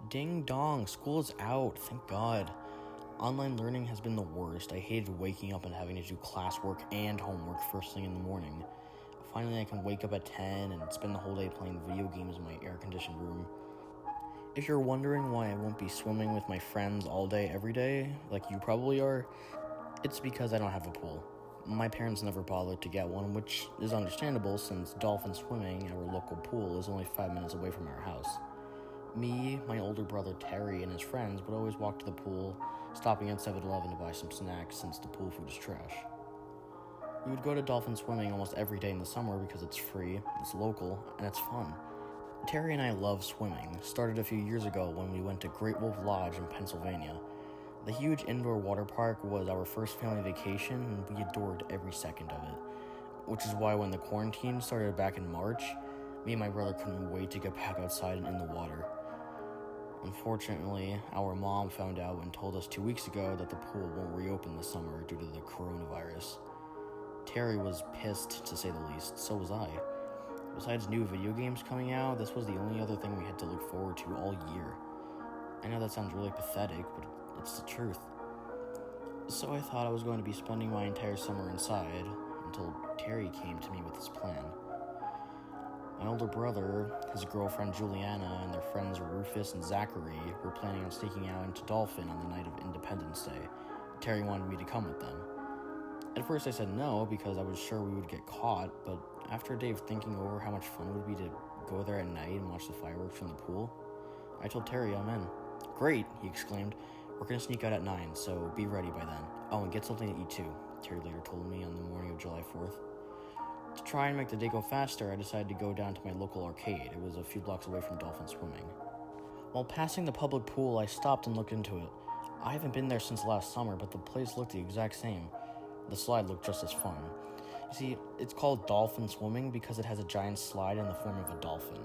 Ding dong, school's out, thank God. Online learning has been the worst. I hated waking up and having to do classwork and homework first thing in the morning. Finally, I can wake up at 10 and spend the whole day playing video games in my air-conditioned room. If you're wondering why I won't be swimming with my friends all day, every day, like you probably are, it's because I don't have a pool. My parents never bothered to get one, which is understandable since Dolphin Swimming, our local pool, is only 5 minutes away from our house. Me, my older brother Terry, and his friends would always walk to the pool, stopping at 7-Eleven to buy some snacks since the pool food is trash. We would go to Dolphin Swimming almost every day in the summer because it's free, it's local, and it's fun. Terry and I love swimming. Started a few years ago when we went to Great Wolf Lodge in Pennsylvania. The huge indoor water park was our first family vacation, and we adored every second of it. Which is why when the quarantine started back in March, me and my brother couldn't wait to get back outside and in the water. Unfortunately, our mom found out and told us 2 weeks ago that the pool won't reopen this summer due to the coronavirus. Terry was pissed, to say the least, so was I. Besides new video games coming out, this was the only other thing we had to look forward to all year. I know that sounds really pathetic, but it's the truth. So I thought I was going to be spending my entire summer inside, until Terry came to me with his plan. My older brother, his girlfriend Juliana, and their friends Rufus and Zachary were planning on sneaking out into Dolphin on the night of Independence Day. Terry wanted me to come with them. At first I said no because I was sure we would get caught, but after a day of thinking over how much fun it would be to go there at night and watch the fireworks from the pool, I told Terry I'm in. Great, he exclaimed. We're gonna sneak out at 9, so be ready by then. Oh, and get something to eat too, Terry later told me on the morning of July 4th. To try and make the day go faster, I decided to go down to my local arcade. It was a few blocks away from Dolphin Swimming. While passing the public pool, I stopped and looked into it. I haven't been there since last summer, but the place looked the exact same. The slide looked just as fun. You see, it's called Dolphin Swimming because it has a giant slide in the form of a dolphin.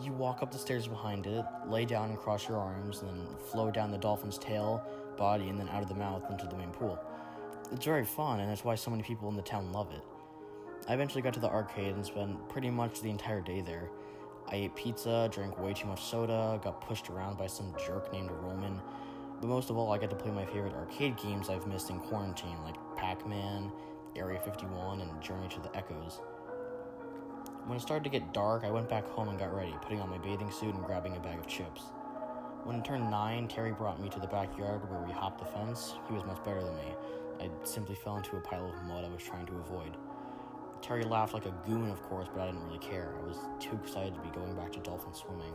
You walk up the stairs behind it, lay down and cross your arms, and then flow down the dolphin's tail, body, and then out of the mouth into the main pool. It's very fun, and that's why so many people in the town love it. I eventually got to the arcade and spent pretty much the entire day there. I ate pizza, drank way too much soda, got pushed around by some jerk named Roman, but most of all, I got to play my favorite arcade games I've missed in quarantine, like Pac-Man, Area 51, and Journey to the Echoes. When it started to get dark, I went back home and got ready, putting on my bathing suit and grabbing a bag of chips. When it turned 9, Terry brought me to the backyard where we hopped the fence. He was much better than me. I simply fell into a pile of mud I was trying to avoid. Terry laughed like a goon, of course, but I didn't really care. I was too excited to be going back to Dolphin Swimming.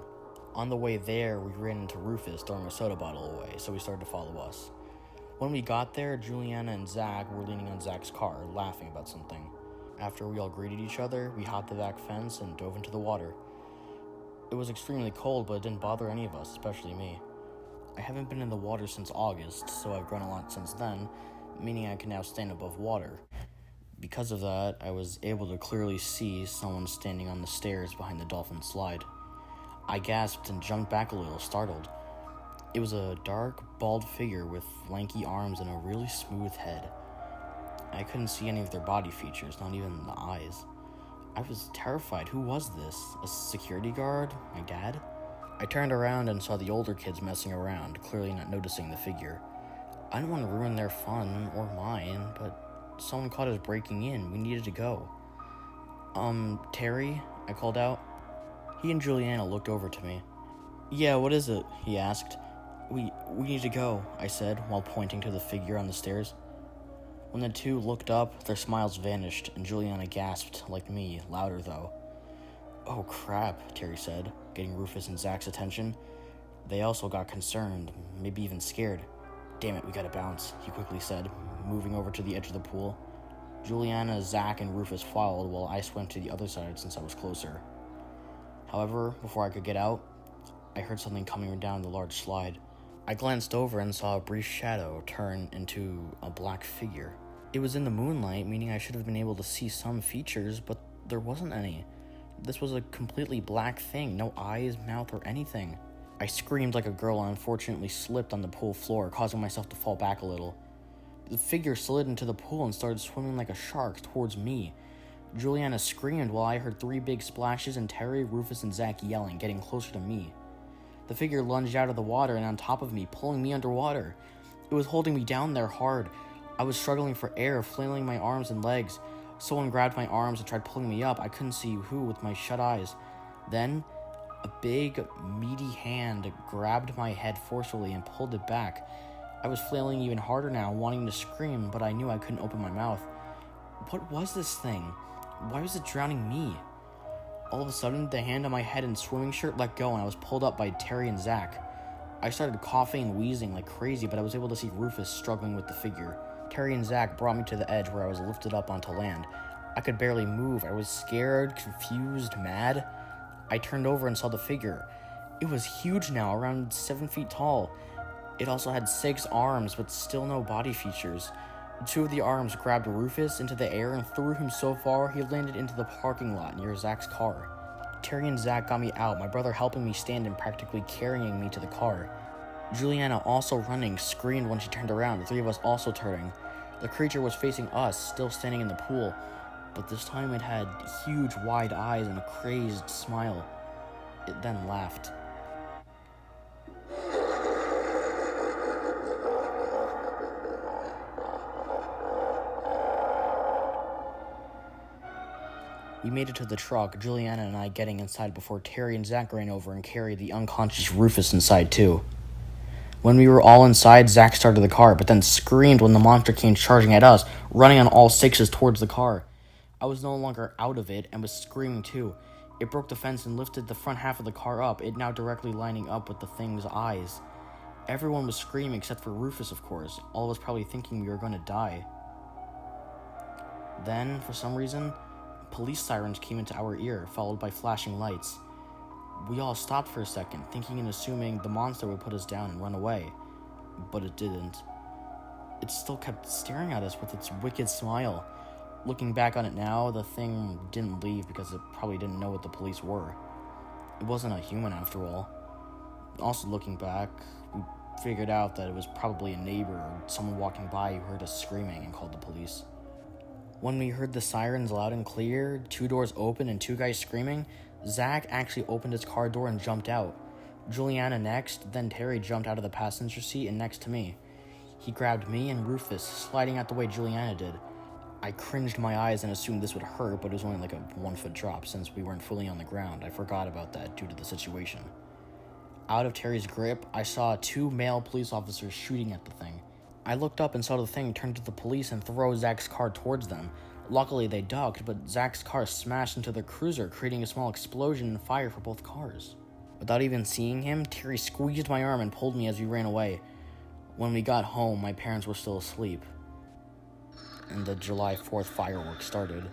On the way there, we ran into Rufus throwing a soda bottle away, so he started to follow us. When we got there, Juliana and Zach were leaning on Zach's car, laughing about something. After we all greeted each other, we hopped the back fence and dove into the water. It was extremely cold, but it didn't bother any of us, especially me. I haven't been in the water since August, so I've grown a lot since then, meaning I can now stand above water. Because of that, I was able to clearly see someone standing on the stairs behind the dolphin slide. I gasped and jumped back a little, startled. It was a dark, bald figure with lanky arms and a really smooth head. I couldn't see any of their body features, not even the eyes. I was terrified. Who was this? A security guard? My dad? I turned around and saw the older kids messing around, clearly not noticing the figure. I didn't want to ruin their fun, or mine, but someone caught us breaking in. We needed to go. Terry? I called out. He and Juliana looked over to me. Yeah, what is it? He asked. We need to go, I said, while pointing to the figure on the stairs. When the two looked up, their smiles vanished, and Juliana gasped, like me, louder though. Oh crap, Terry said, getting Rufus and Zach's attention. They also got concerned, maybe even scared. Damn it, we gotta bounce, he quickly said, moving over to the edge of the pool. Juliana, Zach, and Rufus followed while I swam to the other side since I was closer. However, before I could get out, I heard something coming down the large slide. I glanced over and saw a brief shadow turn into a black figure. It was in the moonlight, meaning I should have been able to see some features, but there wasn't any. This was a completely black thing, no eyes, mouth, or anything. I screamed like a girl and unfortunately slipped on the pool floor, causing myself to fall back a little. The figure slid into the pool and started swimming like a shark towards me. Juliana screamed while I heard 3 big splashes and Terry, Rufus, and Zach yelling, getting closer to me. The figure lunged out of the water and on top of me, pulling me underwater. It was holding me down there hard. I was struggling for air, flailing my arms and legs. Someone grabbed my arms and tried pulling me up. I couldn't see who with my shut eyes. Then, a big, meaty hand grabbed my head forcefully and pulled it back. I was flailing even harder now, wanting to scream, but I knew I couldn't open my mouth. What was this thing? Why was it drowning me? All of a sudden, the hand on my head and swimming shirt let go and I was pulled up by Terry and Zach. I started coughing and wheezing like crazy, but I was able to see Rufus struggling with the figure. Terry and Zach brought me to the edge where I was lifted up onto land. I could barely move. I was scared, confused, mad. I turned over and saw the figure. It was huge now, around 7 feet tall. It also had 6 arms, but still no body features. 2 of the arms grabbed Rufus into the air and threw him so far he landed into the parking lot near Zach's car. Terry and Zach got me out, my brother helping me stand and practically carrying me to the car. Juliana, also running, screamed when she turned around, the 3 of us also turning. The creature was facing us, still standing in the pool, but this time it had huge wide eyes and a crazed smile. It then laughed. We made it to the truck, Juliana and I getting inside before Terry and Zach ran over and carried the unconscious Rufus inside too. When we were all inside, Zach started the car, but then screamed when the monster came charging at us, running on all 6s towards the car. I was no longer out of it and was screaming too. It broke the fence and lifted the front half of the car up, it now directly lining up with the thing's eyes. Everyone was screaming except for Rufus, of course, all of us probably thinking we were going to die. Then, for some reason, police sirens came into our ear, followed by flashing lights. We all stopped for a second, thinking and assuming the monster would put us down and run away. But it didn't. It still kept staring at us with its wicked smile. Looking back on it now, the thing didn't leave because it probably didn't know what the police were. It wasn't a human after all. Also looking back, we figured out that it was probably a neighbor or someone walking by who heard us screaming and called the police. When we heard the sirens loud and clear, 2 doors open and 2 guys screaming, Zach actually opened his car door and jumped out. Juliana next, then Terry jumped out of the passenger seat and next to me. He grabbed me and Rufus, sliding out the way Juliana did. I cringed my eyes and assumed this would hurt, but it was only like a 1-foot drop since we weren't fully on the ground. I forgot about that due to the situation. Out of Terry's grip, I saw 2 male police officers shooting at the thing. I looked up and saw the thing turn to the police and throw Zach's car towards them. Luckily, they ducked, but Zach's car smashed into the cruiser, creating a small explosion and fire for both cars. Without even seeing him, Terry squeezed my arm and pulled me as we ran away. When we got home, my parents were still asleep, and the July 4th fireworks started.